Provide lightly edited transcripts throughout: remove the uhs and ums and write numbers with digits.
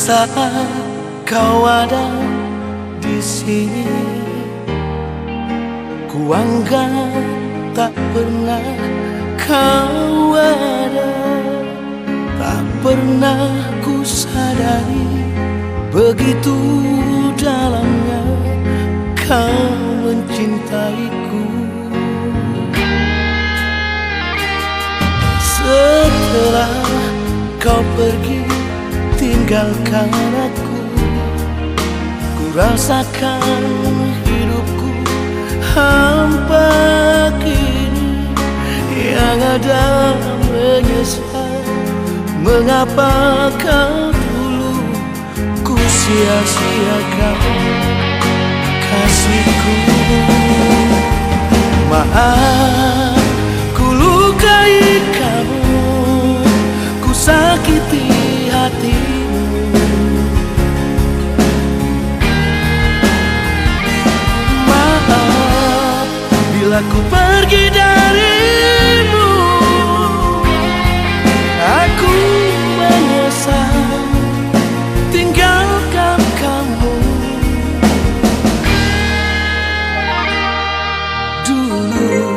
saat kau ada di sini, ku anggap tak pernah kau ada. Tak pernah ku sadari begitu dalamnya kau mencintaiku. Setelah kau pergi tinggalkan aku, ku rasakan hidupku hampa kini. Yang ada menyesal, mengapa kau dulu ku sia-siakan kasihku. Maaf, ku lukai kamu, ku sakiti hatimu. Maaf bila ku pergi darimu, aku menyesal tinggalkan kamu dulu.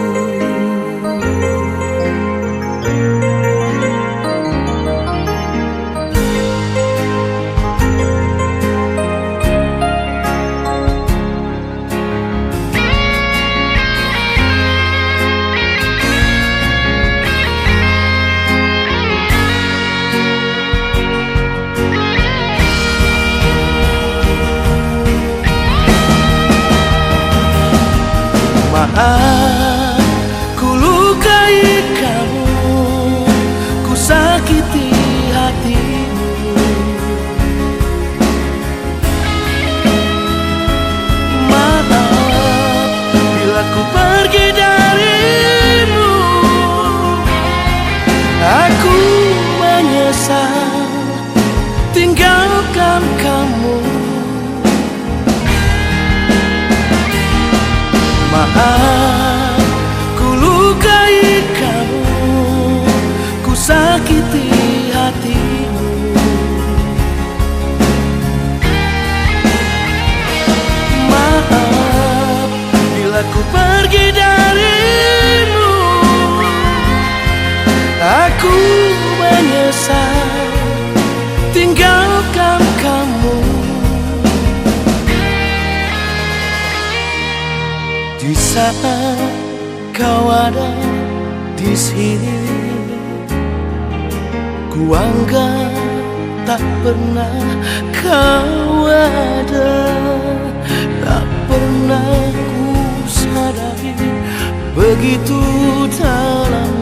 Maaf, ku lukai kamu, ku sakiti hatimu. Maaf bila ku pergi darimu, aku menyesal tinggalkan kamu. Maaf, ku lukai kamu, ku sakiti hatimu. Maaf bila ku pergi darimu, aku menyesal tinggalkan kamu. Di saat kau ada di sini, ku anggap tak pernah kau ada. Tak pernah ku sadari begitu dalam